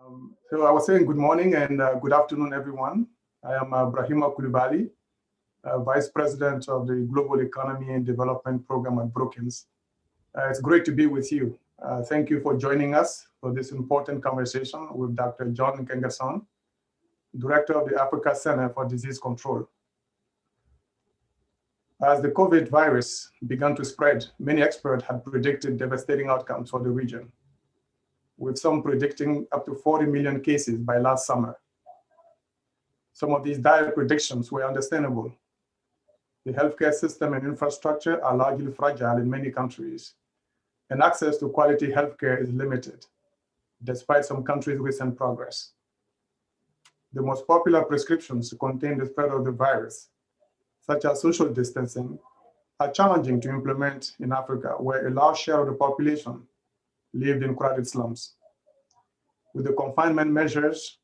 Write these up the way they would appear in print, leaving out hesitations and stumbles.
So I was saying good morning and good afternoon, everyone. I am Brahima Koulibaly, Vice President of the Global Economy and Development Program at Brookings. It's great to be with you. Thank you for joining us for this important conversation with Dr. John Nkengasong, Director of the Africa Center for Disease Control. As the COVID virus began to spread, many experts had predicted devastating outcomes for the region, with some predicting up to 40 million cases by last summer. Some of these dire predictions were understandable. The healthcare system and infrastructure are largely fragile in many countries, and access to quality healthcare is limited, despite some countries' recent progress. The most popular prescriptions to contain the spread of the virus, such as social distancing, are challenging to implement in Africa, where a large share of the population lived in crowded slums. With the confinement measures,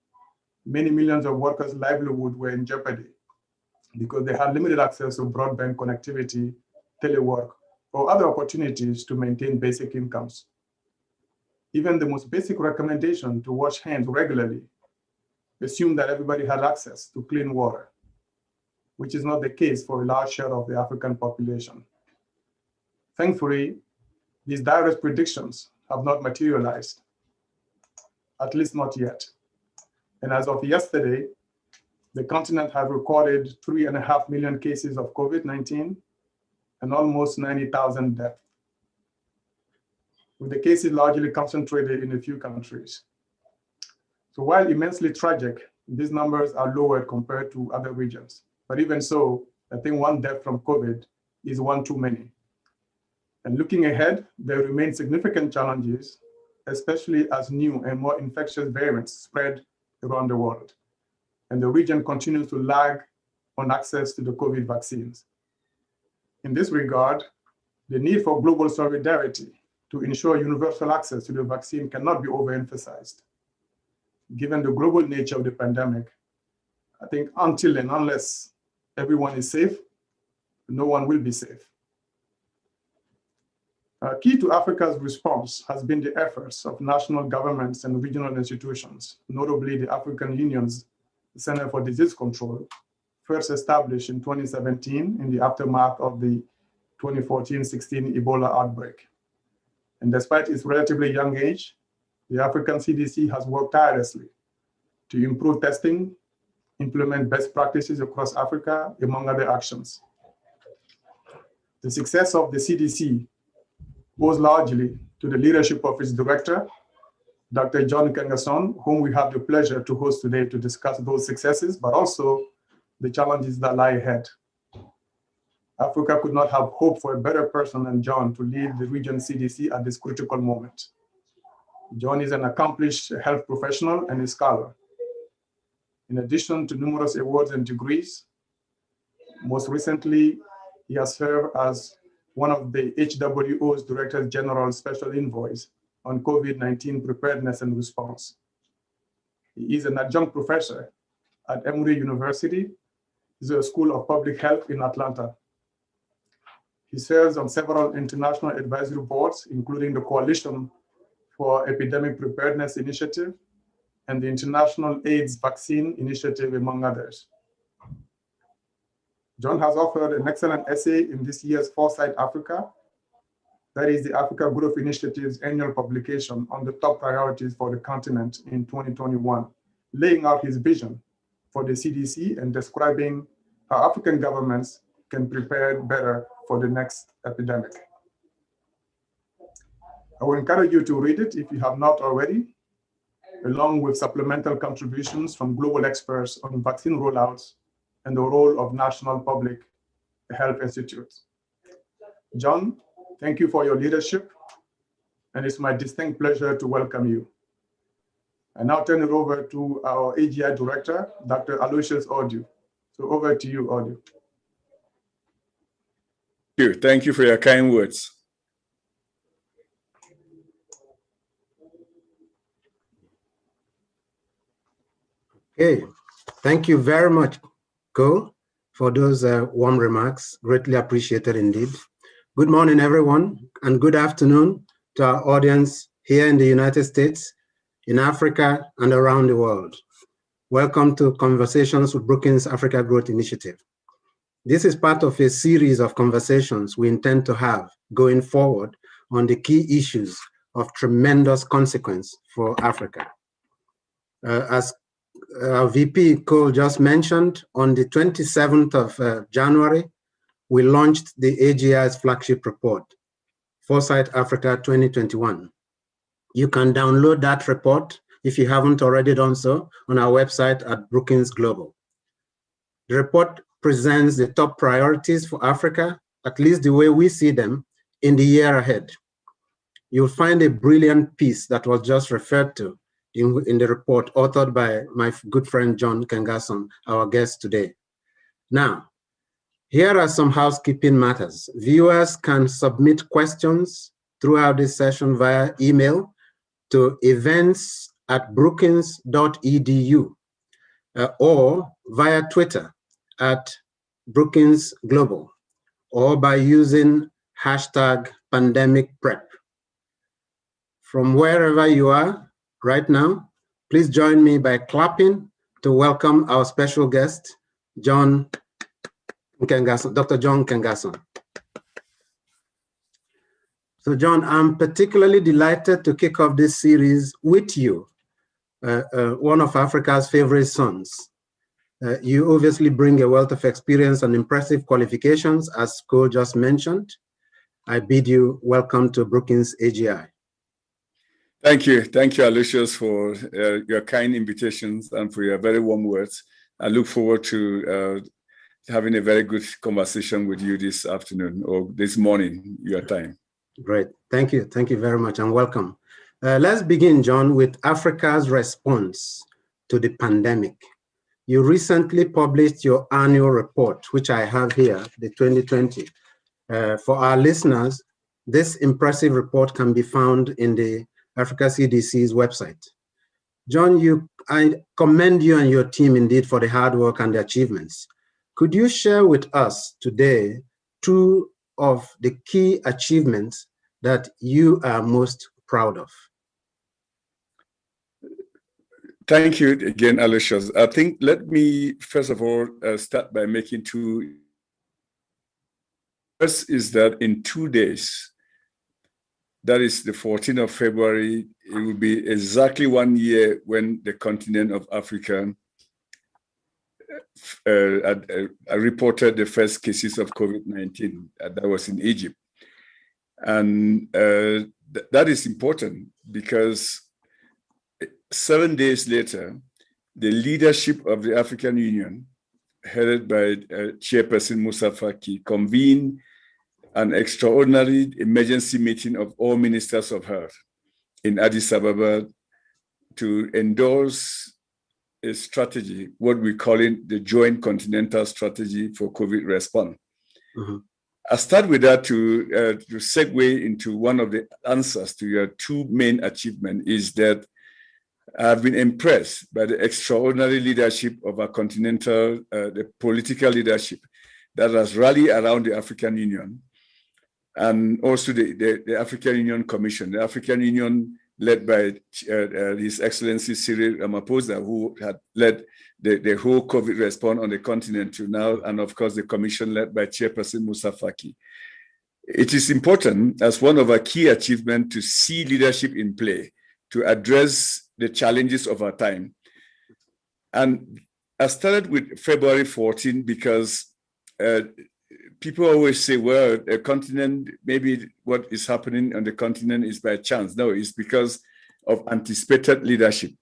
many millions of workers' livelihood were in jeopardy because they had limited access to broadband connectivity, telework, or other opportunities to maintain basic incomes. Even the most basic recommendation to wash hands regularly assumed that everybody had access to clean water, which is not the case for a large share of the African population. Thankfully, these direct predictions have not materialized, at least not yet. And as of yesterday, the continent has recorded 3.5 million cases of COVID-19 and almost 90,000 deaths, with the cases largely concentrated in a few countries. So while immensely tragic, these numbers are lower compared to other regions. But even so, I think one death from COVID is one too many. And looking ahead, there remain significant challenges, especially as new and more infectious variants spread around the world. And the region continues to lag on access to the COVID vaccines. In this regard, the need for global solidarity to ensure universal access to the vaccine cannot be overemphasized. Given the global nature of the pandemic, I think until and unless everyone is safe, no one will be safe. Key to Africa's response has been the efforts of national governments and regional institutions, notably the African Union's Center for Disease Control, first established in 2017 in the aftermath of the 2014-16 Ebola outbreak. And despite its relatively young age, the African CDC has worked tirelessly to improve testing, implement best practices across Africa, among other actions. The success of the CDC owes largely to the leadership of its director, Dr. John Nkengasong, whom we have the pleasure to host today to discuss those successes, but also the challenges that lie ahead. Africa could not have hoped for a better person than John to lead the region CDC at this critical moment. John is an accomplished health professional and a scholar. In addition to numerous awards and degrees, most recently, he has served as one of the HWO's Director General Special Envoys on COVID-19 preparedness and response. He is an adjunct professor at Emory University, the School of Public Health in Atlanta. He serves on several international advisory boards, including the Coalition for Epidemic Preparedness Initiative and the International AIDS Vaccine Initiative, among others. John has authored an excellent essay in this year's Foresight Africa, that is the Africa Growth Initiative's annual publication on the top priorities for the continent in 2021, laying out his vision for the CDC and describing how African governments can prepare better for the next epidemic. I will encourage you to read it if you have not already, along with supplemental contributions from global experts on vaccine rollouts and the role of national public health institutes. John, thank you for your leadership, and it's my distinct pleasure to welcome you. I now turn it over to our AGI Director, Dr. Aloysius Ordu. So over to you, Ordu. Thank you for your kind words. Okay, thank you very much, Ko, for those warm remarks. Greatly appreciated indeed. Good morning, everyone, and good afternoon to our audience here in the United States, in Africa and around the world. Welcome to Conversations with Brookings Africa Growth Initiative. This is part of a series of conversations we intend to have going forward on the key issues of tremendous consequence for Africa. As our VP Cole just mentioned, on the 27th of January, we launched the AGI's flagship report, Foresight Africa 2021. You can download that report if you haven't already done so on our website at Brookings Global. The report presents the top priorities for Africa, at least the way we see them, in the year ahead. You'll find a brilliant piece that was just referred to in the report, authored by my good friend John Nkengasong, our guest today. Now, here are some housekeeping matters. Viewers can submit questions throughout this session via email to events@brookings.edu or via Twitter @Brookings Global, or by using #pandemicprep. From wherever you are right now, please join me by clapping to welcome our special guest, John Nkengasong, Dr. John Nkengasong. So John, I'm particularly delighted to kick off this series with you, one of Africa's favorite sons. You obviously bring a wealth of experience and impressive qualifications, as Cole just mentioned. I bid you welcome to Brookings AGI. Thank you, Aloysius, for your kind invitations and for your very warm words. I look forward to having a very good conversation with you this afternoon or this morning, your time. Great, thank you very much, and welcome. Let's begin, John, with Africa's response to the pandemic. You recently published your annual report, which I have here, the 2020. For our listeners, this impressive report can be found in the Africa CDC's website. John, I commend you and your team indeed for the hard work and the achievements. Could you share with us today two of the key achievements that you are most proud of? Thank you again, Aloysius. I think let me first of all start by making two. First is that in 2 days, that is the 14th of February, it will be exactly 1 year when the continent of Africa reported the first cases of COVID-19. That was in Egypt. And that is important because 7 days later, the leadership of the African Union, headed by Chairperson Moussa Faki, convened an extraordinary emergency meeting of all ministers of health in Addis Ababa to endorse a strategy, what we call it the Joint Continental Strategy for COVID response. Mm-hmm. I start with that to segue into one of the answers to your two main achievements is that I've been impressed by the extraordinary leadership of our continental, the political leadership that has rallied around the African Union and also the African Union Commission. The African Union led by His Excellency Cyril Ramaphosa, who had led the whole COVID response on the continent to now, and of course the Commission led by Chairperson Moussa Faki. It is important as one of our key achievements to see leadership in play to address the challenges of our time. And I started with February 14 because people always say, well, a continent, maybe what is happening on the continent is by chance. No, it's because of anticipated leadership,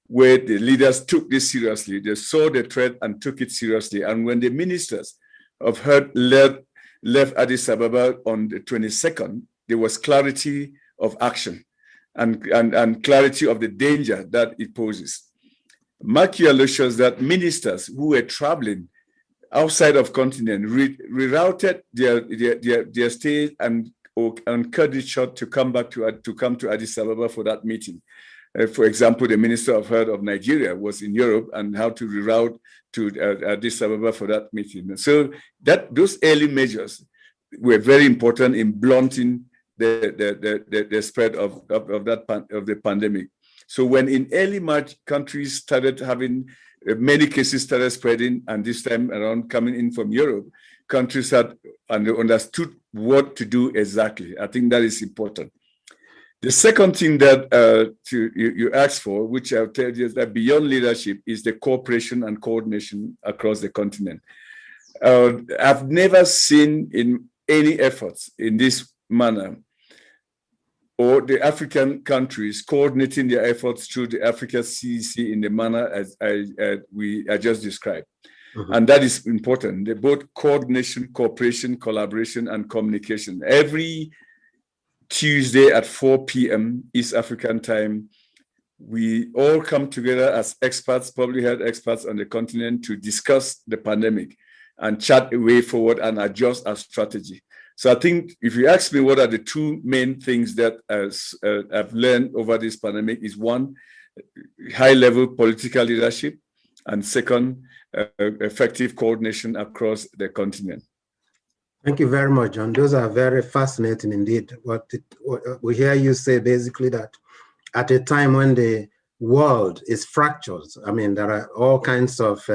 where the leaders took this seriously. They saw the threat and took it seriously. And when the ministers of health left Addis Ababa on the 22nd, there was clarity of action and clarity of the danger that it poses. Machiavelli shows that ministers who were traveling outside of continent rerouted their stay and cut it short to come to Addis Ababa for that meeting. For example, the Minister of Health of Nigeria was in Europe and how to reroute to Addis Ababa for that meeting. So those early measures were very important in blunting the spread of the pandemic. So when in early March, countries started having, many cases started spreading, and this time around coming in from Europe, countries had understood what to do exactly. I think that is important. The second thing that you asked for, which I'll tell you, is that beyond leadership is the cooperation and coordination across the continent. I've never seen in any efforts in this manner, or the African countries coordinating their efforts through the Africa CDC in the manner as I just described. Mm-hmm. And that is important. They're both coordination, cooperation, collaboration, and communication. Every Tuesday at 4 p.m. East African time, we all come together as experts, public health experts on the continent, to discuss the pandemic and chart a way forward and adjust our strategy. So I think if you ask me what are the two main things that I've learned over this pandemic is, one, high-level political leadership, and second, effective coordination across the continent. Thank you very much, John. Those are very fascinating indeed. What we hear you say basically that at a time when the world is fractured, I mean, there are all kinds of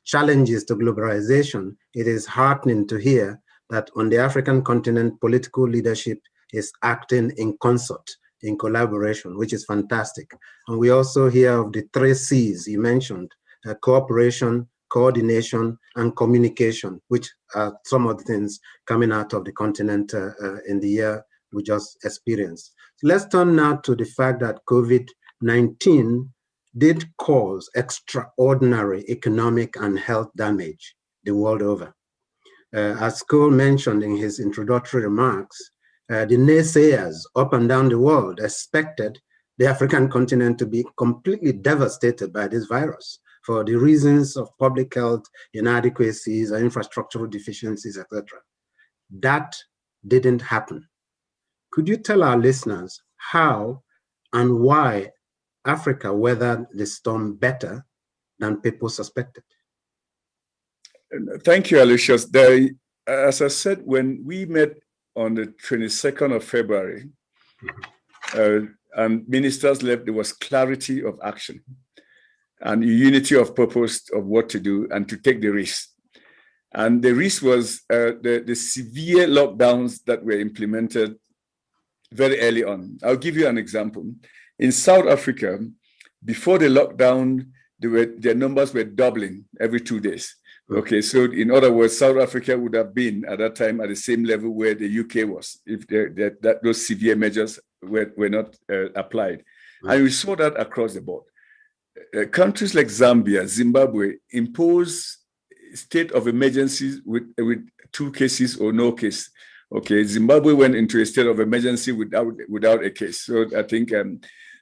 challenges to globalization. It is heartening to hear that on the African continent, political leadership is acting in concert, in collaboration, which is fantastic. And we also hear of the 3 C's you mentioned, cooperation, coordination, and communication, which are some of the things coming out of the continent in the year we just experienced. So let's turn now to the fact that COVID-19 did cause extraordinary economic and health damage the world over. As Cole mentioned in his introductory remarks, the naysayers up and down the world expected the African continent to be completely devastated by this virus for the reasons of public health inadequacies or infrastructural deficiencies, etc. That didn't happen. Could you tell our listeners how and why Africa weathered the storm better than people suspected? Thank you, Aloysius. As I said, when we met on the 22nd of February, and ministers left, there was clarity of action and unity of purpose of what to do and to take the risk. And the risk was the severe lockdowns that were implemented very early on. I'll give you an example. In South Africa, before the lockdown, their numbers were doubling every 2 days. Okay, so in other words, South Africa would have been at that time at the same level where the UK was if those severe measures were not applied. And we saw that across the board. Countries like Zambia, Zimbabwe imposed state of emergency with 2 cases or no case. Okay, Zimbabwe went into a state of emergency without a case. So I think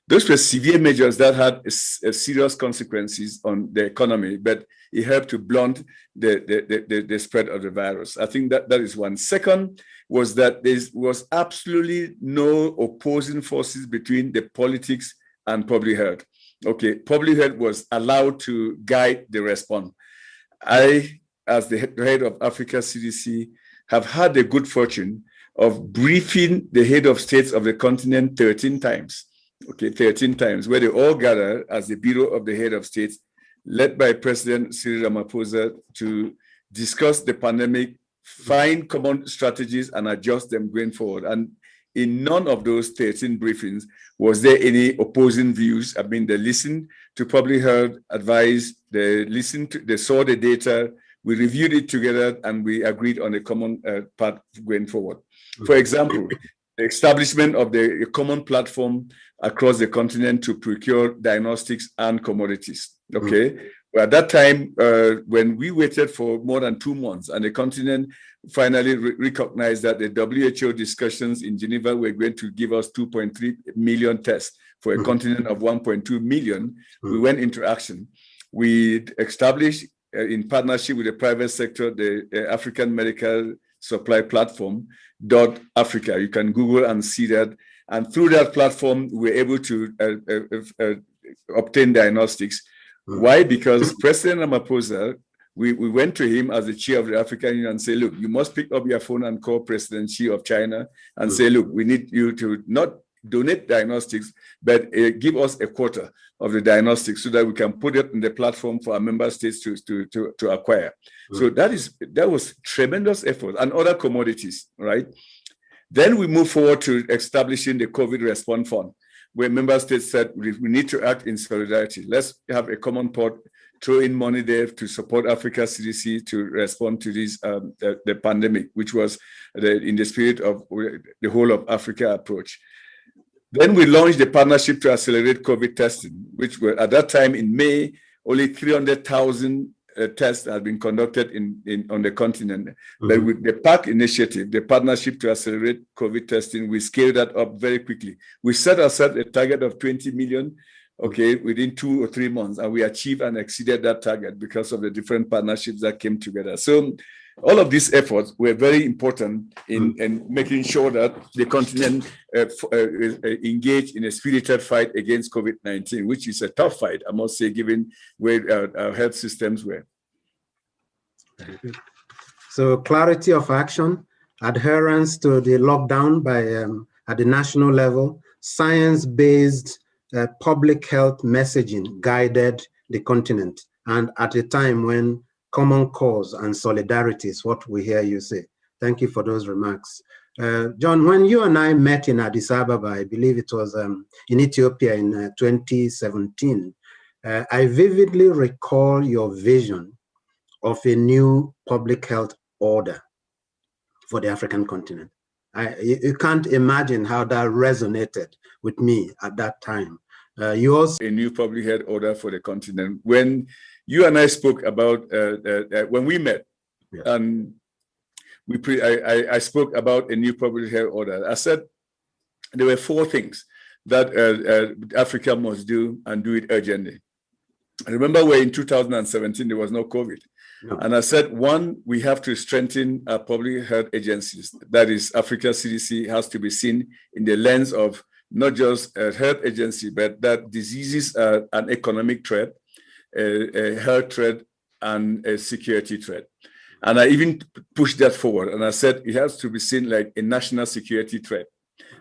those were severe measures that had serious consequences on the economy, but it helped to blunt the spread of the virus. I think that is one. Second was that there was absolutely no opposing forces between the politics and public health. Okay, public health was allowed to guide the response. I, as the head of Africa CDC, have had the good fortune of briefing the head of states of the continent 13 times. Okay, 13 times, where they all gather as the Bureau of the Head of States, led by President Cyril Ramaphosa, to discuss the pandemic, find common strategies, and adjust them going forward. And in none of those 13 briefings was there any opposing views. I mean, they listened to public health advice, they saw the data, we reviewed it together, and we agreed on a common path going forward. For example, the establishment of the common platform across the continent to procure diagnostics and commodities. Okay, well, at that time, when we waited for more than 2 months, and the continent finally recognized that the WHO discussions in Geneva were going to give us 2.3 million tests for a continent of 1.2 million, we went into action. We established, in partnership with the private sector, the African Medical Supply Platform, .Africa. You can Google and see that. And through that platform, we were able to obtain diagnostics. Why? Because President Ramaphosa, we went to him as the chair of the African Union and say, look, you must pick up your phone and call President Xi of China and say, look, we need you to not donate diagnostics, but give us a quota of the diagnostics so that we can put it in the platform for our member states to acquire. So that was tremendous effort, and other commodities, right? Then we move forward to establishing the COVID response fund, where member states said we need to act in solidarity. Let's have a common pot, throw in money there to support Africa CDC to respond to this the pandemic, which was in the spirit of the whole of Africa approach. Then we launched the partnership to accelerate COVID testing, which were at that time in May, only 300,000 tests had been conducted on the continent. But with the PAC initiative, the partnership to accelerate COVID testing, we scaled that up very quickly. We set ourselves a target of 20 million, within 2 or 3 months, and we achieved and exceeded that target because of the different partnerships that came together. So all of these efforts were very important in making sure that the continent engaged in a spirited fight against COVID-19, which is a tough fight, I must say, given where our health systems were. Very good. So clarity of action, adherence to the lockdown by at the national level, science-based public health messaging guided the continent, and at a time when common cause and solidarity is what we hear you say. Thank you for those remarks. John, when you and I met in Addis Ababa, I believe it was in Ethiopia in 2017, I vividly recall your vision of a new public health order for the African continent. You can't imagine how that resonated with me at that time. You also— a new public health order for the continent. When you and I spoke about, when we met, and I spoke about a new public health order. I said there were 4 things that Africa must do, and do it urgently. I remember where in 2017, there was no COVID. No. And I said, 1, we have to strengthen our public health agencies. That is, Africa CDC has to be seen in the lens of not just a health agency, but that diseases are an economic threat, a health threat, and a security threat. And I even pushed that forward. And I said, it has to be seen like a national security threat,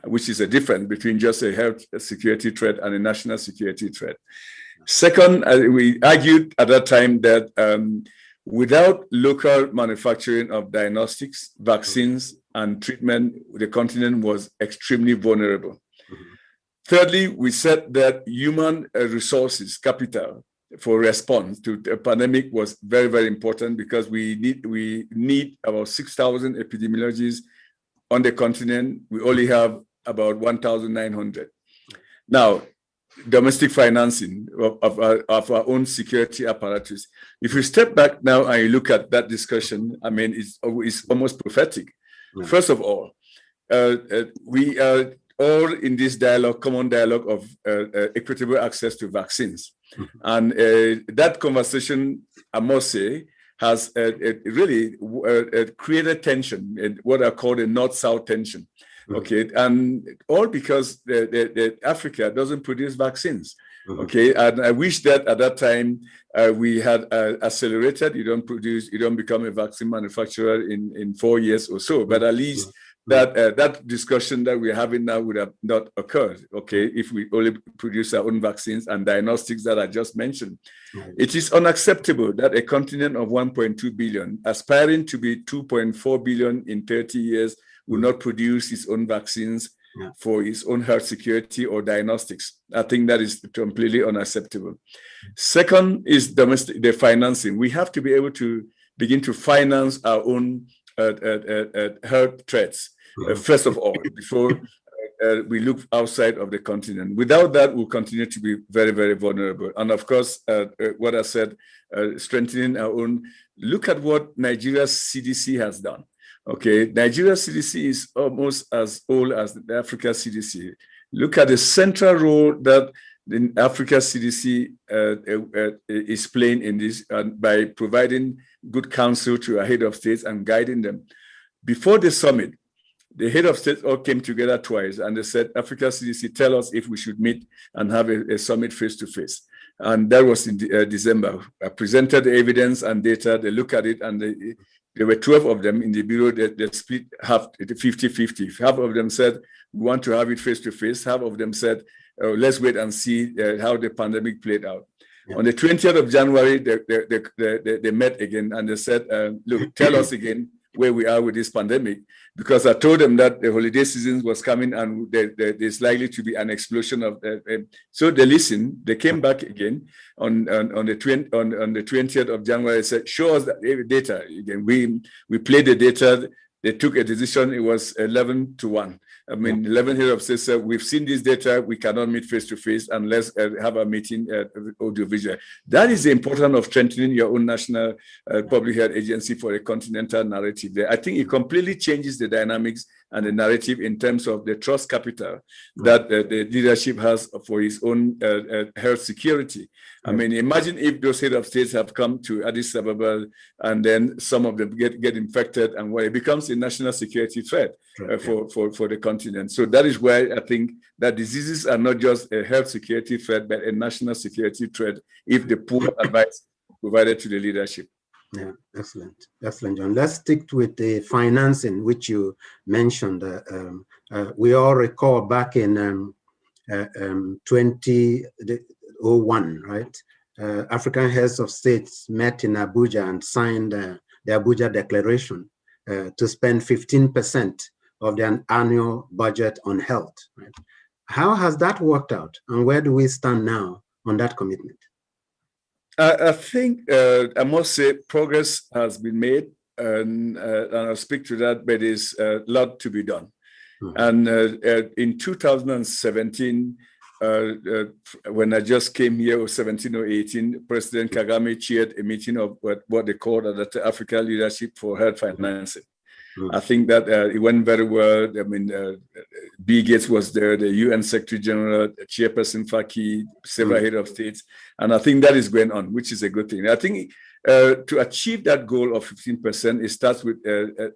which is a difference between just a health security threat and a national security threat. Second, we argued at that time that without local manufacturing of diagnostics, vaccines, and treatment, the continent was extremely vulnerable. Thirdly, we said that human resources, capital for response to the pandemic was very, very important, because we need about 6,000 epidemiologists on the continent. We only have about 1,900. Now, domestic financing of our own security apparatus. If you step back now and you look at that discussion, I mean, it's almost prophetic. First of all, we are all in this dialogue, common dialogue of equitable access to vaccines. And that conversation, I must say, has really created tension, what I call the North-South tension. Okay, and all because the Africa doesn't produce vaccines. Okay, and I wish that at that time we had accelerated. You don't become a vaccine manufacturer in 4 years or so. But at least that discussion that we're having now would have not occurred. Okay, if we only produce our own vaccines and diagnostics that I just mentioned. It is unacceptable that a continent of 1.2 billion, aspiring to be 2.4 billion in 30 years, will not produce its own vaccines for its own health security or diagnostics. I think that is completely unacceptable. Second is the financing. We have to be able to begin to finance our own health threats, first of all, before we look outside of the continent. Without that, we'll continue to be very, very vulnerable. And of course, what I said, strengthening our own. Look at what Nigeria's CDC has done. Okay, Nigeria CDC is almost as old as the Africa CDC. Look at the central role that the Africa CDC is playing in this, by providing good counsel to our head of states and guiding them. Before the summit, the head of states all came together twice, and they said, Africa CDC, tell us if we should meet and have a summit face-to-face. And that was in December. I presented the evidence and data, they look at it, and There were 12 of them in the bureau that split half, 50-50. Half of them said, we want to have it face-to-face. Half of them said, let's wait and see how the pandemic played out. Yeah. On the 20th of January, they met again and they said, look, tell us again where we are with this pandemic, because I told them that the holiday season was coming and there's likely to be an explosion of. So they listened. They came back again on the 20th of January. They said, show us the data again. We played the data. They took a decision. It was 11-1. I mean, 11 head of states said, we've seen this data. We cannot meet face to face unless have a meeting audiovisual. That is the importance of strengthening your own national public health agency for a continental narrative. I think it completely changes the dynamics and the narrative in terms of the trust capital that the leadership has for its own health security. I mean, imagine if those head of states have come to Addis Ababa and then some of them get infected, and where it becomes a national security threat for the continent. So that is why I think that diseases are not just a health security threat, but a national security threat if the poor advice provided to the leadership. Yeah, excellent, John. Let's stick with the financing, which you mentioned. We all recall back in 2001, right? African heads of states met in Abuja and signed the Abuja Declaration to spend 15% of their annual budget on health. Right? How has that worked out, and where do we stand now on that commitment? I think I must say progress has been made, and I'll speak to that, but there's a lot to be done. And in 2017, when I just came here, or 17 or 18, President Kagame chaired a meeting of what they called the Africa Leadership for Health Financing. I think that it went very well. I mean, Bill Gates was there, the UN Secretary General, Chairperson Faki, several head of states. And I think that is going on, which is a good thing. I think to achieve that goal of 15%, it starts with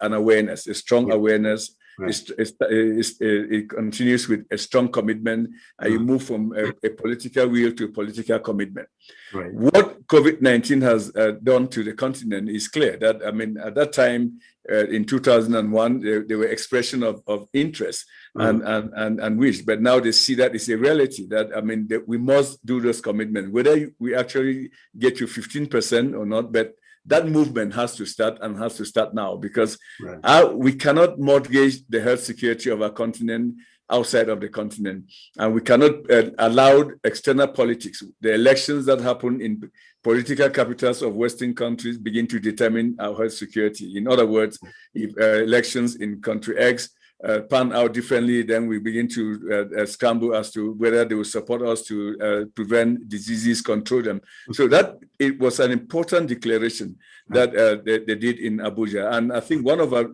an awareness, a strong awareness. It continues with a strong commitment, and you move from a political will to a political commitment. Right. What COVID-19 has done to the continent is clear. That, I mean, at that time, in 2001, there were expression of interest and wish, but now they see that it's a reality. That, I mean, that we must do those commitments, whether we actually get to 15% or not, but that movement has to start, and has to start now, because we cannot mortgage the health security of our continent outside of the continent. And we cannot allow external politics, the elections that happen in political capitals of Western countries, begin to determine our health security. In other words, if elections in country X pan out differently, then we begin to scramble as to whether they will support us to prevent diseases, control them. So that it was an important declaration that they did in Abuja. And I think one of our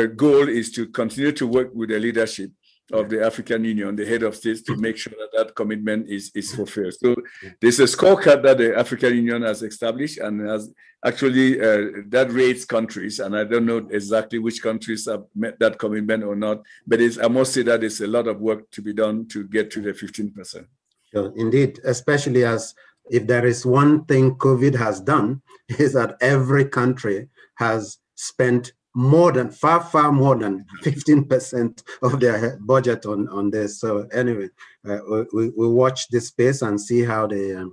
goal is to continue to work with the leadership of the African Union, the head of states, to make sure that that commitment is fulfilled. So there's a scorecard that the African Union has established, and has actually that rates countries, and I don't know exactly which countries have met that commitment or not, but I must say that there's a lot of work to be done to get to the 15%. So indeed, especially as if there is one thing COVID has done, is that every country has spent far more than 15% of their budget on this. So anyway, we watch this space and see how the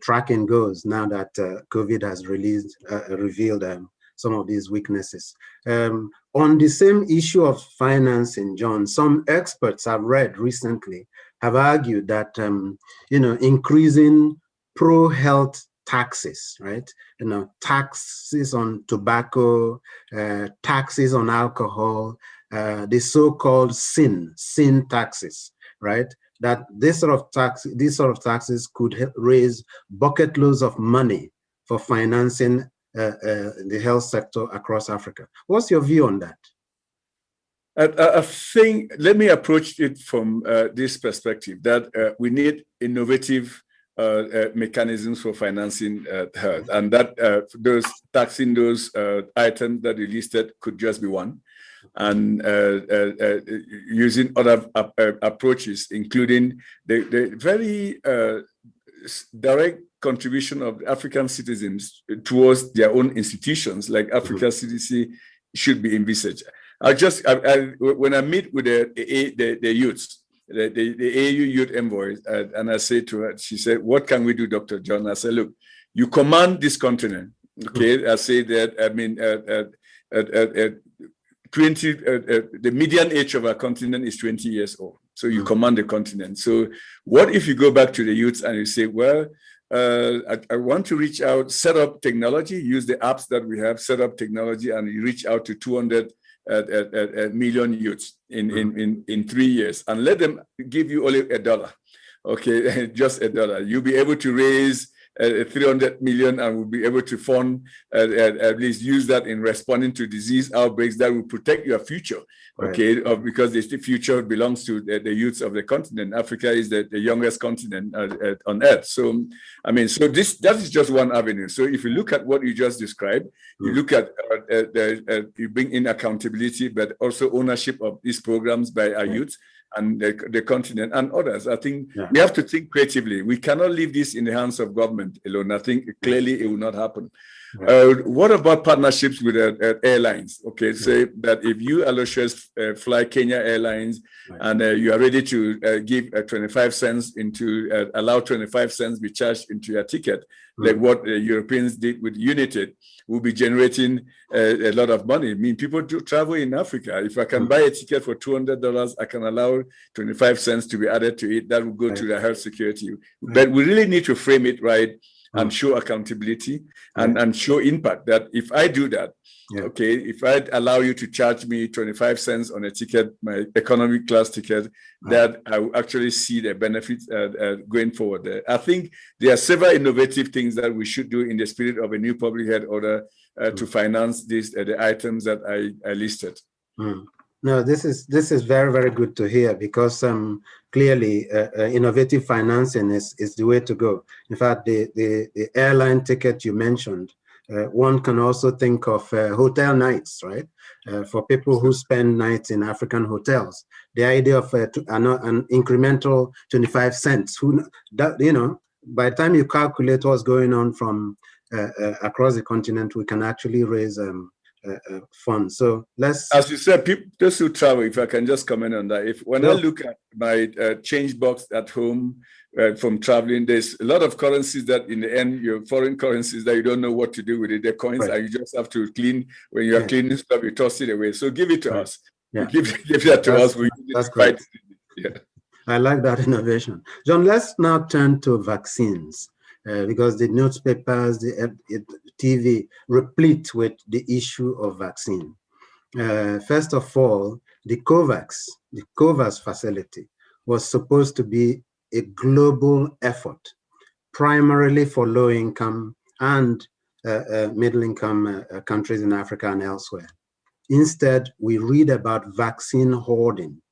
tracking goes now that COVID has revealed some of these weaknesses. On the same issue of financing, John, some experts I've read recently have argued that increasing pro-health taxes, right? Taxes on tobacco, taxes on alcohol, the so-called sin taxes, right? That these sort of taxes could raise bucket loads of money for financing the health sector across Africa. What's your view on that? I think, let me approach it from this perspective, that we need innovative mechanisms for financing health, and that those taxing those items that you listed could just be one, and using other approaches, including the very direct contribution of African citizens towards their own institutions, like Africa CDC, should be envisaged. When I meet with the youths, the AU youth envoys, and I say to her, she said, "What can we do, Dr. John?" I said, "Look, you command this continent." Okay, I say that, I mean, 20, the median age of our continent is 20 years old. So you command the continent. So what if you go back to the youths and you say, well, I want to reach out, set up technology, use the apps that we have, set up technology, and you reach out to 200 million youths in 3 years, and let them give you only $1. Okay, just $1. You'll be able to raise 300 million, and we'll be able to fund, at least use that in responding to disease outbreaks that will protect your future. Okay, because the future belongs to the youths of the continent. Africa is the youngest continent on earth. So, I mean, so that is just one avenue. So if you look at what you just described, you look at, you bring in accountability, but also ownership of these programs by our youths and the continent and others. I think we have to think creatively. We cannot leave this in the hands of government alone. I think clearly it will not happen. What about partnerships with airlines? Okay, say that if you, Aloysius, fly Kenya Airlines and you are ready to give 25 cents into, allow 25 cents be charged into your ticket, like what the Europeans did with United, will be generating a lot of money. I mean, people do travel in Africa. If I can buy a ticket for $200, I can allow 25 cents to be added to it. That will go to the health security. But we really need to frame it right and show accountability and show impact, that if I do that, okay, if I allow you to charge me 25 cents on a ticket, my economy class ticket, that I will actually see the benefits going forward. I think there are several innovative things that we should do in the spirit of a new public health order to finance the items that I listed. No, this is very, very good to hear, because clearly innovative financing is the way to go. In fact, the airline ticket you mentioned, one can also think of hotel nights, right? For people who spend nights in African hotels, the idea of an incremental 25 cents, by the time you calculate what's going on from across the continent, we can actually raise funds. So let's, as you said, people, those who travel, if I can just comment on that, when I look at my change box at home from traveling, there's a lot of currencies that in the end, your foreign currencies that you don't know what to do with it. They're coins and you just have to clean. When you are cleaning stuff, you toss it away. So give it to us. Give that to us. That's great. I like that innovation. John, let's now turn to vaccines. Because the newspapers, the TV replete with the issue of vaccine. First of all, the COVAX facility was supposed to be a global effort, primarily for low-income and middle-income countries in Africa and elsewhere. Instead, we read about vaccine hoarding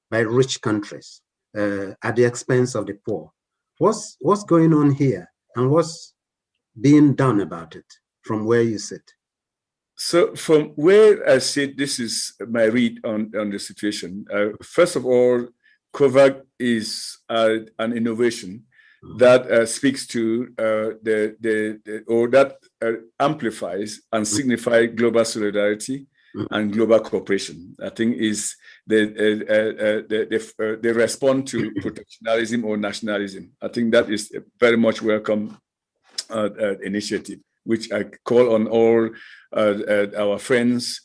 by rich countries at the expense of the poor. What's going on here? And what's being done about it from where you sit? So from where I sit, this is my read on the situation. First of all, COVAX is an innovation that speaks to that amplifies and signifies global solidarity and global cooperation. I think is the response to protectionism or nationalism. I think that is a very much welcome initiative, which I call on all our friends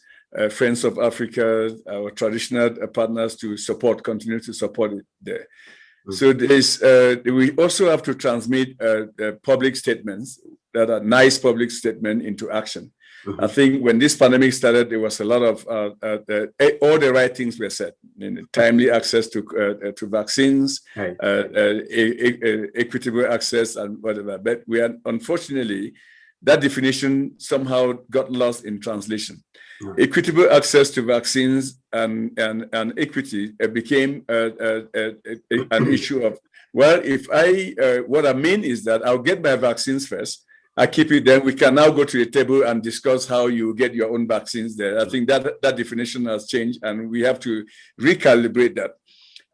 of Africa, our traditional partners to continue to support it there. So we also have to transmit public statements that are nice public statement into action. I think when this pandemic started, there was a lot of all the right things were said. Timely access to vaccines, equitable access, and whatever. But unfortunately, that definition somehow got lost in translation. Equitable access to vaccines and equity became an issue of, well, if what I mean is that I'll get my vaccines first. I keep it, then we can now go to the table and discuss how you get your own vaccines there. I think that definition has changed, and we have to recalibrate that.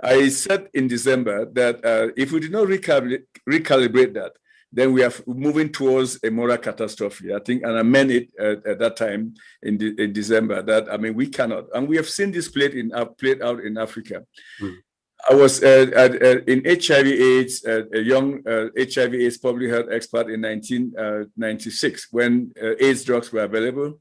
I said in December that if we did not recalibrate that, then we are moving towards a moral catastrophe. I think, and I meant it at that time in December, that, I mean, we cannot. And we have seen this played out in Africa. I was in HIV/AIDS, a young HIV/AIDS public health expert in 1996 when AIDS drugs were available.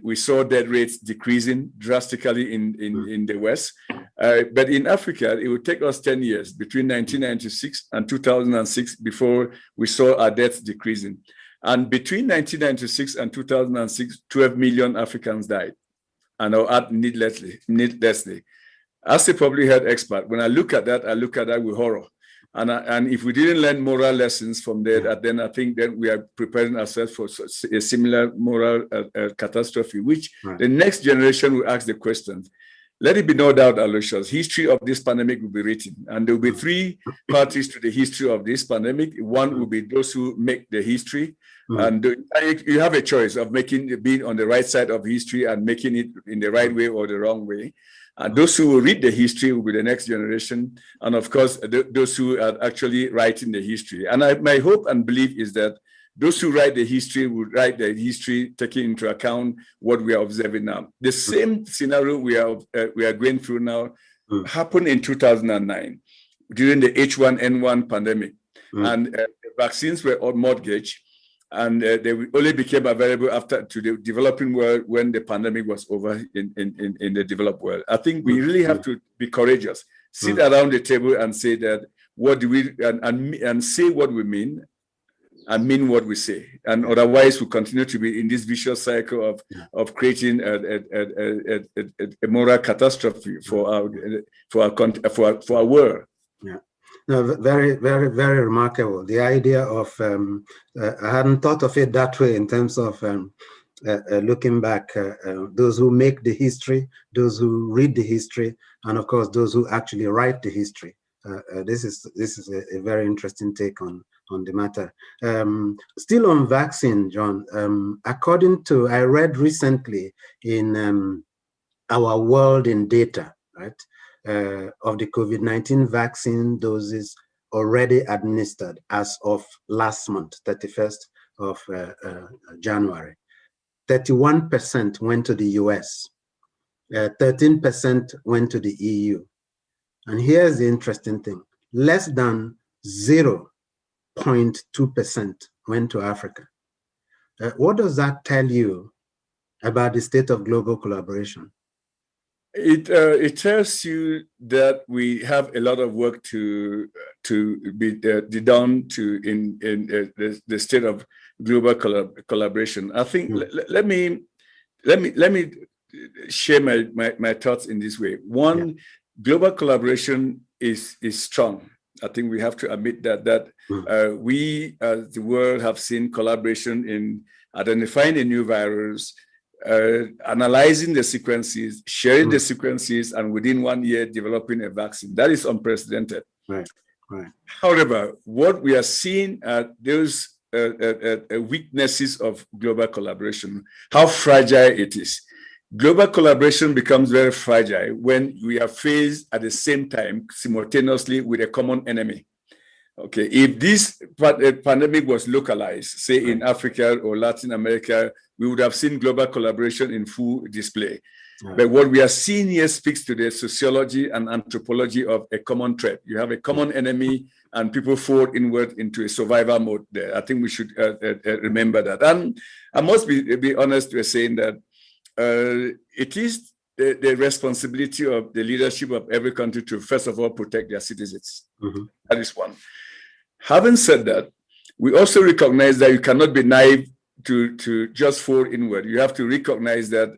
We saw death rates decreasing drastically in the West, but in Africa it would take us 10 years between 1996 and 2006 before we saw our deaths decreasing. And between 1996 and 2006, 12 million Africans died, and I'll add needlessly. As a public health expert, when I look at that with horror. And if we didn't learn moral lessons from that, then I think that we are preparing ourselves for a similar moral catastrophe, which the next generation will ask the questions. Let it be no doubt, Aloysius, history of this pandemic will be written. And there will be three parties to the history of this pandemic. One will be those who make the history. And you have a choice of being on the right side of history and making it in the right way or the wrong way. And those who will read the history will be the next generation. And of course, those who are actually writing the history. And my hope and belief is that those who write the history will write the history taking into account what we are observing now. The same scenario we are going through now happened in 2009 during the H1N1 pandemic. And the vaccines were on mortgage. And they only became available to the developing world when the pandemic was over in the developed world. I think we really have to be courageous, sit around the table and say that what do we and say what we mean and mean what we say. And otherwise, we continue to be in this vicious cycle of creating a moral catastrophe for our world. Yeah. No, very, very, very remarkable. The idea of, I hadn't thought of it that way in terms of looking back, those who make the history, those who read the history, and of course, those who actually write the history. This is a very interesting take on the matter. Still on vaccine, John, according to, I read recently in our World in Data, right? Of the COVID-19 vaccine doses already administered as of last month, 31st of January. 31% went to the US, 13% went to the EU. And here's the interesting thing, less than 0.2% went to Africa. What does that tell you about the state of global collaboration? It tells you that we have a lot of work to be done in the state of global collaboration. I think let me share my thoughts in this way. One, global collaboration is strong. I think we have to admit that we as the world have seen collaboration in identifying a new virus, analyzing the sequences, sharing the sequences, and within 1 year developing a vaccine. That is unprecedented. Right. However, what we are seeing are those weaknesses of global collaboration, how fragile it is. Global collaboration becomes very fragile when we are faced at the same time, simultaneously, with a common enemy. Okay, if this pandemic was localized, say in Africa or Latin America, we would have seen global collaboration in full display. But what we are seeing here speaks to the sociology and anthropology of a common threat. You have a common enemy and people fall inward into a survival mode there. I think we should remember that. And I must be honest with saying that it is the responsibility of the leadership of every country to, first of all, protect their citizens. That is one. Having said that, we also recognize that you cannot be naive to just fall inward. You have to recognize that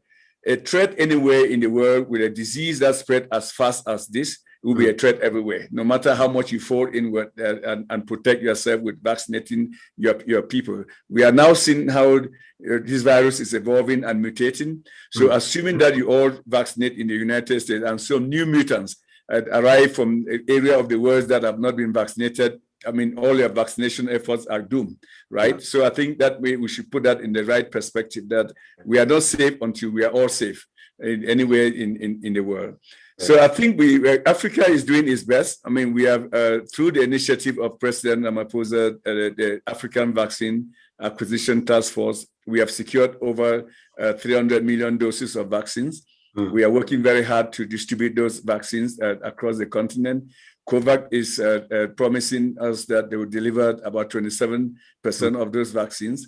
a threat anywhere in the world with a disease that spread as fast as this will be a threat everywhere, no matter how much you fall inward and protect yourself with vaccinating your people. We are now seeing how this virus is evolving and mutating. So assuming that you all vaccinate in the United States and some new mutants arrive from an area of the world that have not been vaccinated, I mean, all your vaccination efforts are doomed, right? So I think that we should put that in the right perspective, that we are not safe until we are all safe anywhere in the world. So I think Africa is doing its best. I mean, we have, through the initiative of President Ramaphosa, the African Vaccine Acquisition Task Force, we have secured over 300 million doses of vaccines. We are working very hard to distribute those vaccines across the continent. COVAX is promising us that they will deliver about 27% of those vaccines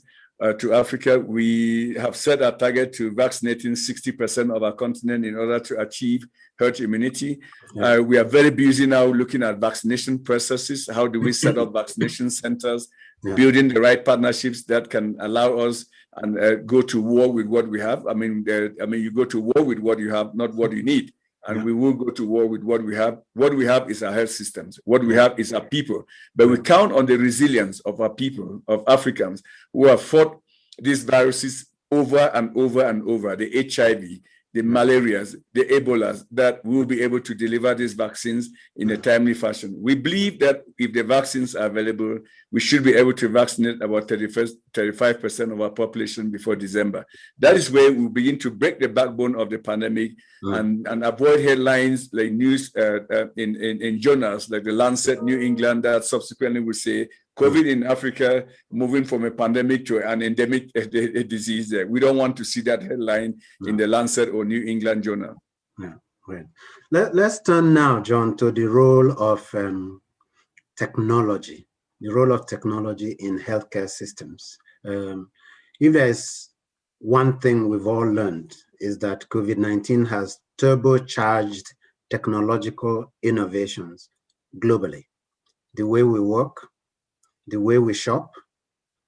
to Africa. We have set a target to vaccinating 60% of our continent in order to achieve herd immunity. We are very busy now looking at vaccination processes. How do we set up vaccination centers, building the right partnerships that can allow us and go to war with what we have. I mean, you go to war with what you have, not what you need. And we will go to war with what we have. What we have is our health systems. What we have is our people. But we count on the resilience of our people, of Africans, who have fought these viruses over and over and over, the HIV, the malarias, the Ebolas, that we will be able to deliver these vaccines in a timely fashion. We believe that if the vaccines are available, we should be able to vaccinate about 35% of our population before December. That is where we begin to break the backbone of the pandemic and avoid headlines like news in journals like the Lancet, New England, that subsequently will say COVID in Africa moving from a pandemic to an endemic disease. We don't want to see that headline in the Lancet or New England journal. Yeah, great. Let's turn now, John, to the role of technology, the role of technology in healthcare systems. If there's one thing we've all learned is that COVID-19 has turbocharged technological innovations globally. The way we work, the way we shop,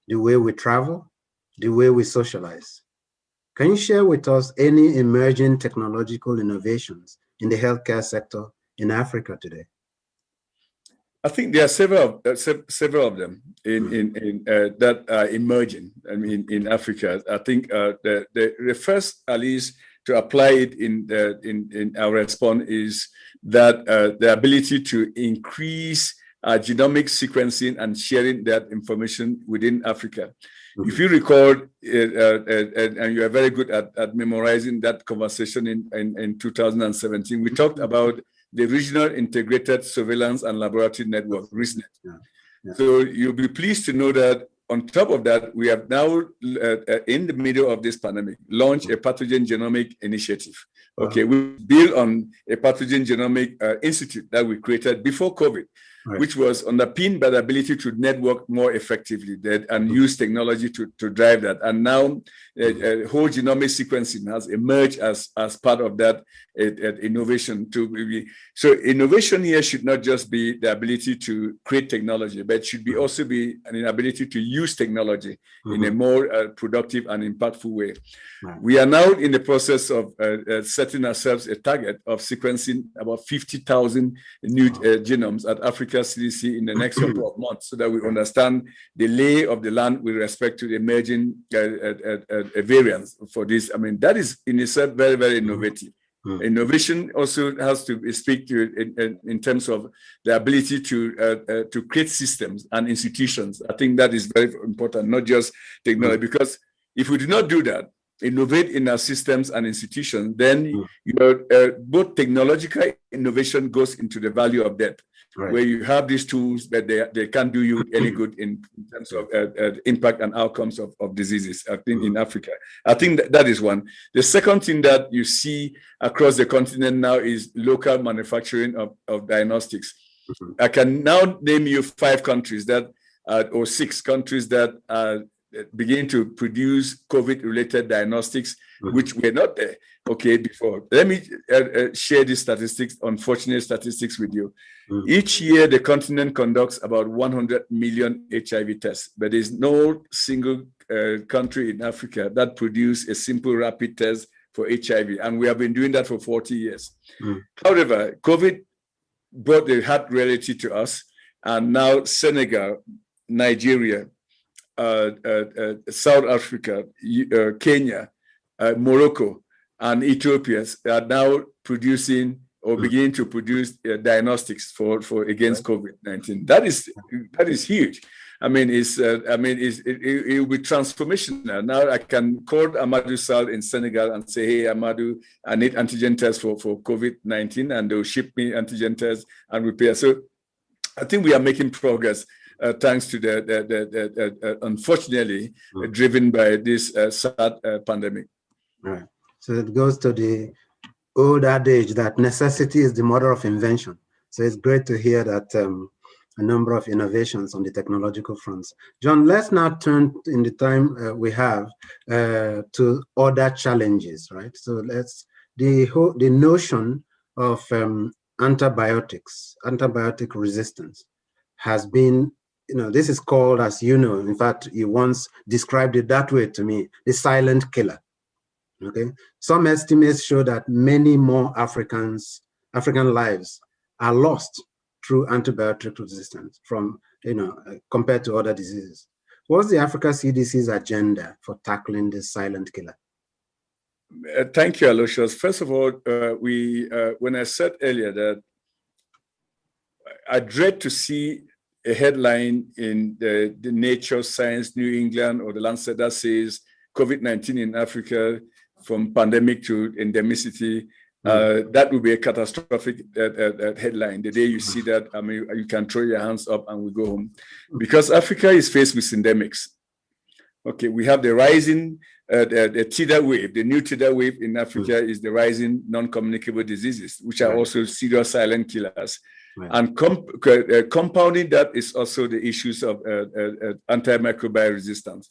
the way we travel, the way we socialize. Can you share with us any emerging technological innovations in the healthcare sector in Africa today? I think there are several of them that are emerging. I mean, in Africa, I think the first, at least, to apply it in our response is that the ability to increase genomic sequencing and sharing that information within Africa. If you recall, and you are very good at memorizing that conversation in 2017, we talked about the Regional Integrated Surveillance and Laboratory Network, RISNET. So you'll be pleased to know that on top of that, we have now, in the middle of this pandemic, launched a pathogen genomic initiative. Okay, we built on a pathogen genomic institute that we created before COVID, which was underpinned by the ability to network more effectively and use technology to drive that. And now whole genomic sequencing has emerged as part of that innovation. So innovation here should not just be the ability to create technology, but it should be also be an ability to use technology in a more productive and impactful way. We are now in the process of setting ourselves a target of sequencing about 50,000 new genomes at Africa CDC in the next couple of months, so that we understand the lay of the land with respect to the emerging variants for this. I mean, that is in itself very, very innovative. Innovation also has to speak to in terms of the ability to create systems and institutions. I think that is very important, not just technology, because if we do not do that, innovate in our systems and institutions, then both technological innovation goes into the value of debt, where you have these tools, but they can't do you any good in terms of impact and outcomes of diseases, I think, in Africa. I think that is one. The second thing that you see across the continent now is local manufacturing of diagnostics. I can now name you 5 countries that, or 6 countries that are begin to produce COVID-related diagnostics, which were not there, before. Let me share these statistics, unfortunate statistics with you. Each year, the continent conducts about 100 million HIV tests, but there's no single country in Africa that produces a simple rapid test for HIV, and we have been doing that for 40 years. However, COVID brought the hard reality to us, and now Senegal, Nigeria, South Africa, Kenya, Morocco, and Ethiopia are now producing or beginning to produce diagnostics for against COVID-19. That is huge. it will be transformational. Now I can call Amadou Sall in Senegal and say, hey, Amadou, I need antigen tests for COVID-19, and they'll ship me antigen tests and repair. So I think we are making progress, thanks to the unfortunately driven by this sad pandemic. Right. So it goes to the old adage that necessity is the mother of invention. So it's great to hear that a number of innovations on the technological fronts. John, let's now turn in the time we have to other challenges, right? So the notion of antibiotics, antibiotic resistance has been, this is called, as you know, in fact, you once described it that way to me, the silent killer. Okay, some estimates show that many more African lives are lost through antibiotic resistance compared to other diseases. What's the Africa CDC's agenda for tackling this silent killer? Thank you, Aloysius. First of all, when I said earlier that I dread to see a headline in the Nature, Science, New England, or the Lancet that says COVID-19 in Africa from pandemic to endemicity, that would be a catastrophic headline. The day you see that, you can throw your hands up and we go home. Because Africa is faced with endemics. Okay, we have the rising, the tidal wave. The new tidal wave in Africa is the rising non-communicable diseases, which are also serious silent killers. Right. And compounding that is also the issues of antimicrobial resistance.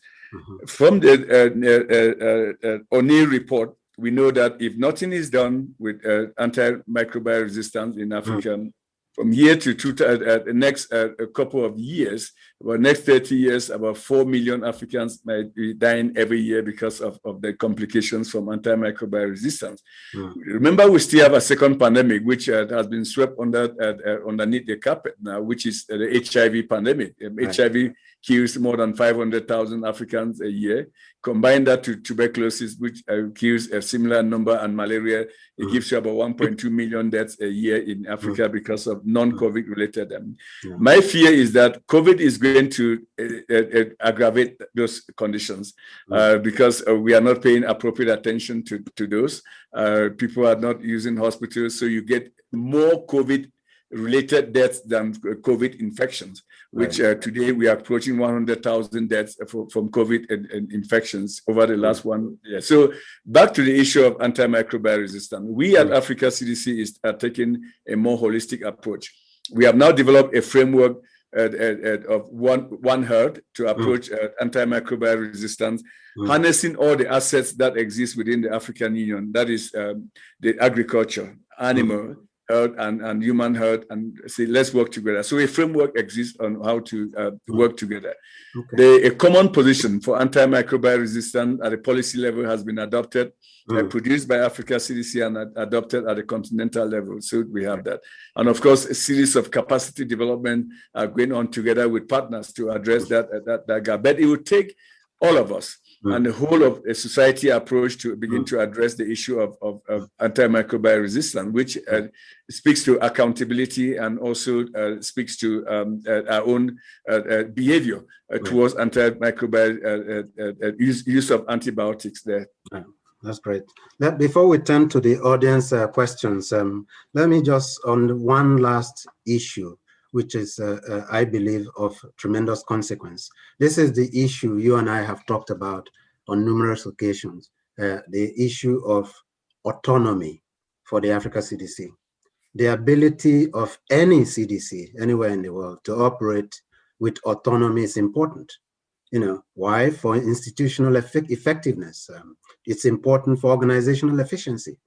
From the O'Neill report, we know that if nothing is done with antimicrobial resistance in Africa, from here to the next couple of years, about next 30 years, about 4 million Africans might be dying every year because of the complications from antimicrobial resistance. Remember, we still have a second pandemic, which has been swept underneath the carpet now, which is the HIV pandemic. HIV kills more than 500,000 Africans a year. Combine that to tuberculosis, which kills a similar number, and malaria, it gives you about 1.2 million deaths a year in Africa because of non-COVID related. My fear is that COVID is going to aggravate those conditions because we are not paying appropriate attention to those. People are not using hospitals, so you get more COVID related deaths than COVID infections, which today we are approaching 100,000 deaths from COVID infections over the last 1 year. So back to the issue of antimicrobial resistance. We at Africa CDC are taking a more holistic approach. We have now developed a framework of one herd to approach antimicrobial resistance, harnessing all the assets that exist within the African Union. That is the agriculture, animal, herd and human herd, and say, let's work together. So a framework exists on how to work together. A common position for antimicrobial resistance at the policy level has been adopted, produced by Africa CDC and adopted at the continental level. So we have that. And of course, a series of capacity development are going on together with partners to address that gap. But it would take all of us and the whole of a society approach to begin to address the issue of antimicrobial resistance, which speaks to accountability and also speaks to our own behavior towards antimicrobial use of antibiotics there. That's great. Before we turn to the audience questions, let me just on one last issue, which is, I believe, of tremendous consequence. This is the issue you and I have talked about on numerous occasions, the issue of autonomy for the Africa CDC. The ability of any CDC anywhere in the world to operate with autonomy is important. Why? For institutional effectiveness. It's important for organizational efficiency.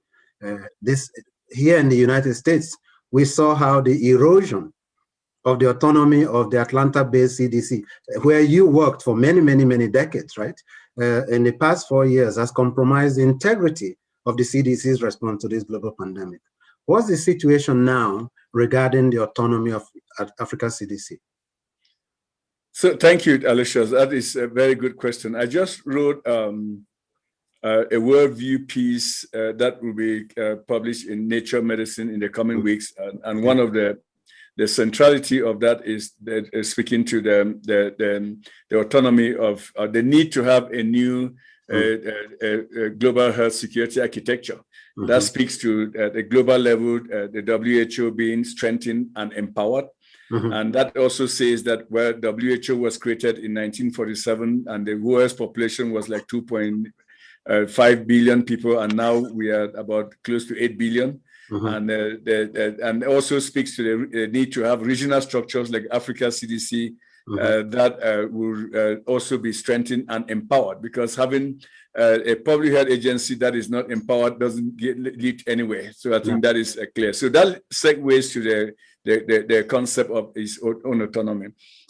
Here in the United States, we saw how the erosion of the autonomy of the Atlanta-based CDC, where you worked for many, many, many decades, right? In the past 4 years has compromised the integrity of the CDC's response to this global pandemic. What's the situation now regarding the autonomy of Africa CDC? So thank you, Aloysius. That is a very good question. I just wrote a worldview piece that will be published in Nature Medicine in the coming weeks. And one of the the centrality of that is speaking to the autonomy of the need to have a new global health security architecture. That speaks to the global level, the WHO being strengthened and empowered. And that also says that where WHO was created in 1947 and the world's population was like 2.5 billion people, and now we are about close to 8 billion. And also speaks to the need to have regional structures like Africa CDC that will also be strengthened and empowered, because having a public health agency that is not empowered doesn't lead anywhere. So I think that is clear. So that segues to the concept of its own autonomy.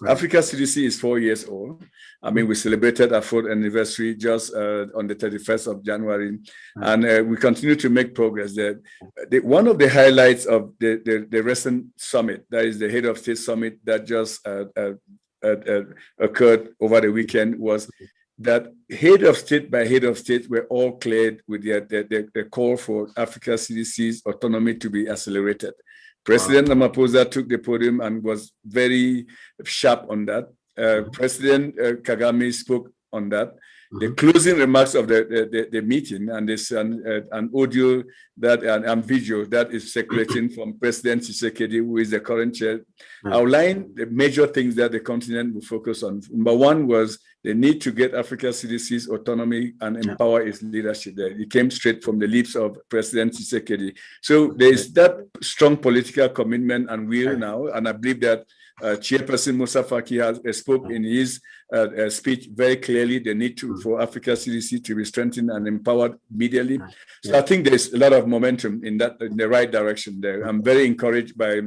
Africa CDC is 4 years old. I mean, we celebrated our 4th anniversary just on the 31st of January, and we continue to make progress. One of the highlights of the recent summit, that is the Head of State Summit that just occurred over the weekend, was that head of state by head of state were all cleared with the call for Africa CDC's autonomy to be accelerated. President Ramaphosa took the podium and was very sharp on that. President Kagame spoke on that. The closing remarks of the meeting, and there's an audio and video that is circulating from President Tshisekedi, who is the current chair, outlined the major things that the continent will focus on. Number one was the need to get Africa CDC's autonomy and empower its leadership there. It came straight from the lips of President Tshisekedi. So there is that strong political commitment and will now, and I believe that Chairperson Moussa Faki has spoke in his speech very clearly the need for Africa CDC to be strengthened and empowered immediately. So I think there's a lot of momentum in the right direction there. I'm very encouraged by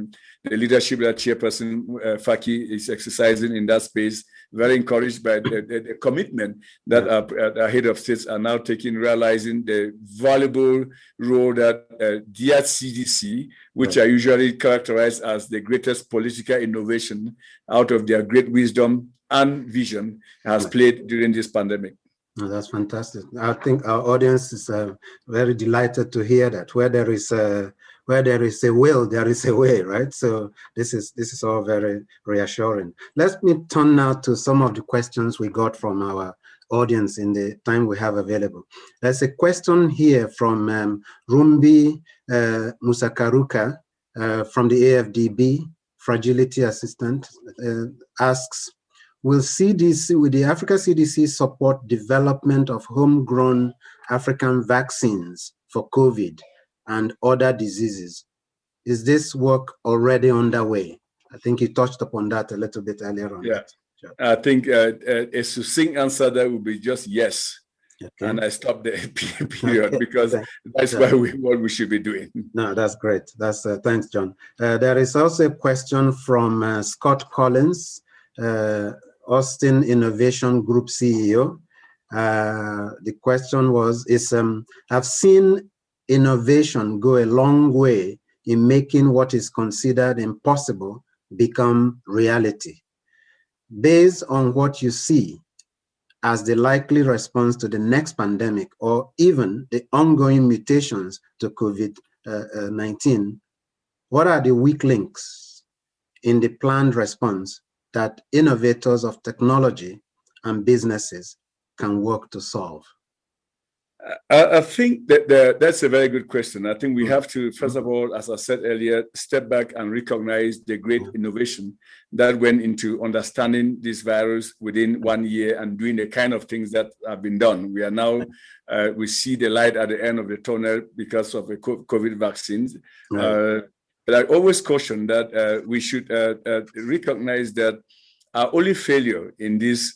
the leadership that Chairperson Faki is exercising in that space. Very encouraged by the commitment that our head of states are now taking, realizing the valuable role that dear CDC, which are usually characterized as the greatest political innovation out of their great wisdom and vision, has played during this pandemic. Oh, that's fantastic. I think our audience is very delighted to hear that. Where there is a will, there is a way, right? So this is all very reassuring. Let me turn now to some of the questions we got from our audience in the time we have available. There's a question here from Rumbi Musakaruka from the AFDB, Fragility Assistant, asks, will the Africa CDC support development of homegrown African vaccines for COVID and other diseases? Is this work already underway? I think you touched upon that a little bit earlier on. Yeah, sure. I think a succinct answer that would be just yes. Okay. And I stopped the period because that's what we should be doing. No, that's great. That's thanks, John. There is also a question from Scott Collins, Austin Innovation Group CEO. The question is, I've seen innovation go a long way in making what is considered impossible become reality. Based on what you see as the likely response to the next pandemic, or even the ongoing mutations to COVID-19, what are the weak links in the planned response that innovators of technology and businesses can work to solve? I think that that's a very good question. I think we have to, first of all, as I said earlier, step back and recognize the great innovation that went into understanding this virus within 1 year and doing the kind of things that have been done. We are now, we see the light at the end of the tunnel because of the COVID vaccines. Right. But I always caution that we should recognize that our only failure in this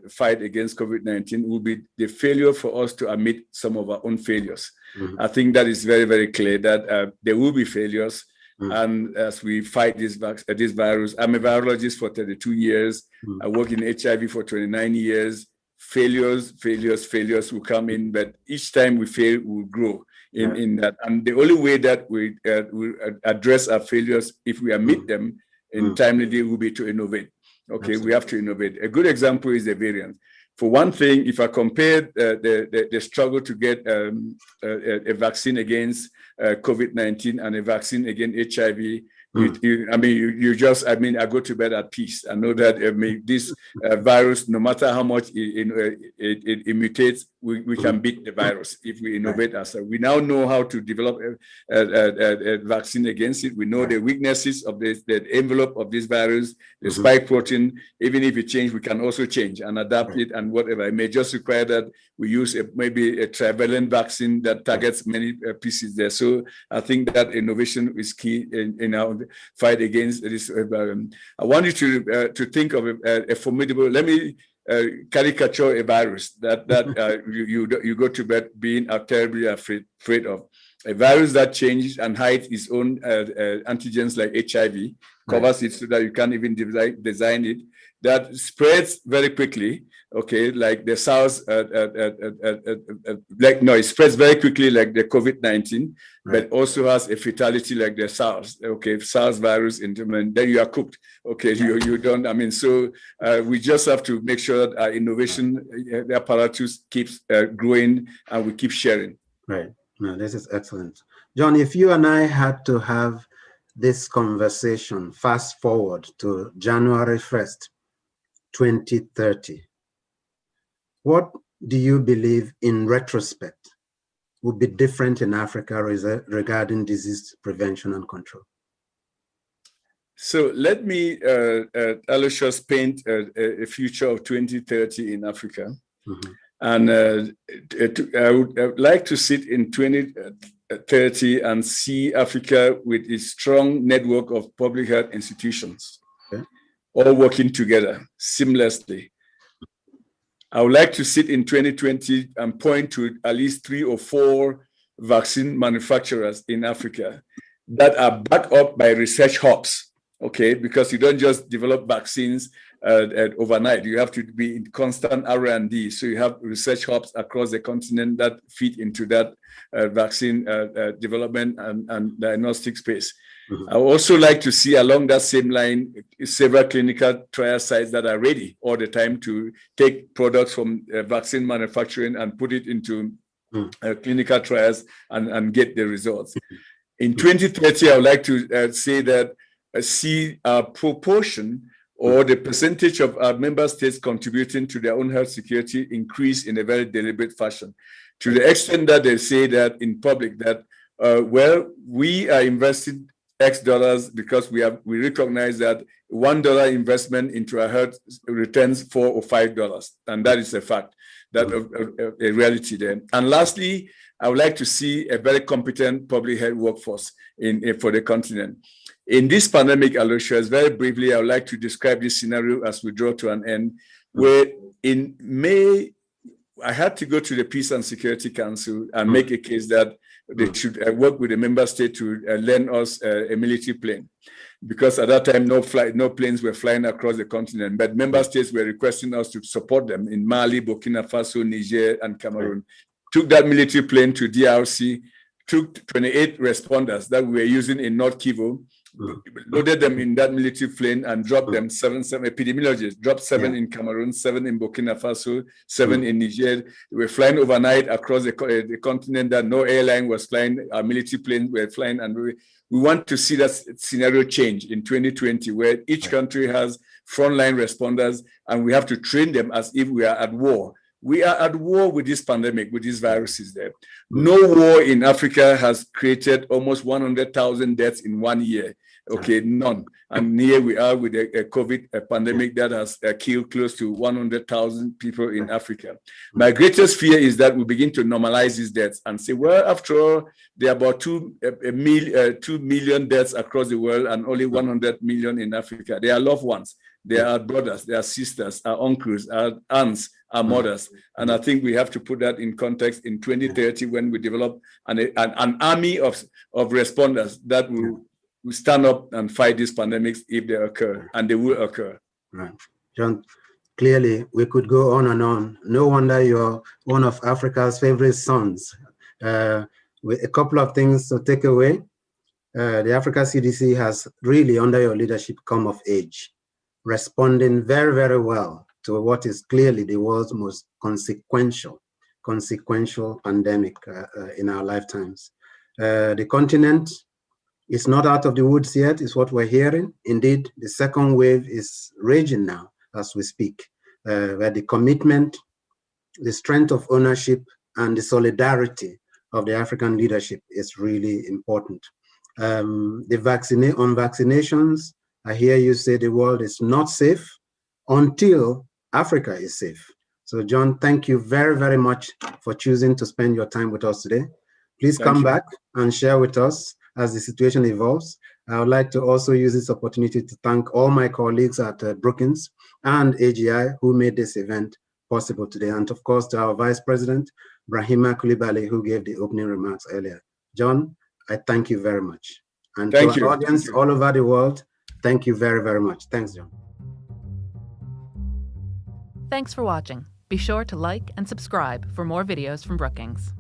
fight against COVID-19 will be the failure for us to admit some of our own failures. Mm-hmm. I think that is very, very clear that there will be failures. Mm-hmm. And as we fight this virus, I'm a virologist for 32 years. Mm-hmm. I work in HIV for 29 years. Failures will come in, but each time we fail, we'll grow in that. And the only way that we address our failures, if we admit them in timely, will be to innovate. Okay, absolutely. We have to innovate. A good example is the variant. For one thing, if I compare the struggle to get a vaccine against COVID-19 and a vaccine against HIV, I go to bed at peace. I know that this virus, no matter how much it mutates, we can beat the virus if we innovate ourselves. We now know how to develop a vaccine against it. We know the weaknesses of the envelope of this virus, the spike protein. Even if it changes, we can also change and adapt it and whatever. It may just require that we use maybe a trivalent vaccine that targets many pieces there. So I think that innovation is key in our fight against this environment. I want you to think of a formidable. Let me caricature a virus that you go to bed being terribly afraid of. A virus that changes and hides its own antigens like HIV, covers it so that you can't even design it. That spreads very quickly. Okay, like the SARS, it spreads very quickly like the COVID-19, but also has a fatality like the SARS. Okay, SARS virus, then you are cooked. Okay, you don't. So we just have to make sure that our innovation, the apparatus keeps growing, and we keep sharing. Right. No, this is excellent, John. If you and I had to have this conversation fast forward to January 1st, 2030. What do you believe in retrospect would be different in Africa regarding disease prevention and control? So let me, Aloysius, paint a future of 2030 in Africa. And I would like to sit in 2030 and see Africa with a strong network of public health institutions, all working together seamlessly. I would like to sit in 2020 and point to at least 3 or 4 vaccine manufacturers in Africa that are backed up by research hubs, okay? Because you don't just develop vaccines overnight. You have to be in constant R&D. So you have research hubs across the continent that feed into that vaccine development and diagnostic space. I would also like to see along that same line several clinical trial sites that are ready all the time to take products from vaccine manufacturing and put it into clinical trials and get the results. In 2030, I would like to say that see a proportion or the percentage of our member states contributing to their own health security increase in a very deliberate fashion, to the extent that they say that in public that, we are investing X dollars because we recognize that $1 investment into our health returns $4 or $5, and that is a fact, that a reality there. And lastly, I would like to see a very competent public health workforce for the continent. In this pandemic, Aloysius, very briefly, I would like to describe this scenario as we draw to an end, where in May, I had to go to the Peace and Security Council and make a case that they should work with the member state to lend us a military plane, because at that time no planes were flying across the continent, but member states were requesting us to support them in Mali, Burkina Faso, Niger, and Cameroon. Took that military plane to DRC, took 28 responders that we were using in North Kivu, loaded them in that military plane and dropped them seven epidemiologists, dropped 7 in Cameroon, 7 in Burkina Faso, 7 in Niger. We were flying overnight across the continent that no airline was flying. Our military planes were flying, and we want to see that scenario change in 2020, where each country has frontline responders, and we have to train them as if we are at war. We are at war with this pandemic, with these viruses there. No war in Africa has created almost 100,000 deaths in 1 year. Okay, none. And here we are with a COVID pandemic that has killed close to 100,000 people in Africa. My greatest fear is that we begin to normalize these deaths and say, well, after all, there are about 2 million deaths across the world and only 100 million in Africa. They are loved ones. They are brothers, they are sisters, our uncles, our aunts, our mothers. And I think we have to put that in context in 2030 when we develop an army of responders that will stand up and fight these pandemics if they occur, and they will occur. Right. John, clearly we could go on and on. No wonder you're one of Africa's favorite sons. With a couple of things to take away, the Africa CDC has really, under your leadership, come of age, responding very, very well to what is clearly the world's most consequential pandemic in our lifetimes. The continent It's not out of the woods yet, is what we're hearing. Indeed, the second wave is raging now as we speak, where the commitment, the strength of ownership, and the solidarity of the African leadership is really important. On vaccinations, I hear you say the world is not safe until Africa is safe. So John, thank you very, very much for choosing to spend your time with us today. Please come back and share with us as the situation evolves. I would like to also use this opportunity to thank all my colleagues at Brookings and AGI who made this event possible today. And of course, to our Vice President, Brahima Coulibaly, who gave the opening remarks earlier. John, I thank you very much. And to our audience all over the world, thank you very, very much. Thanks, John. Thanks for watching. Be sure to like and subscribe for more videos from Brookings.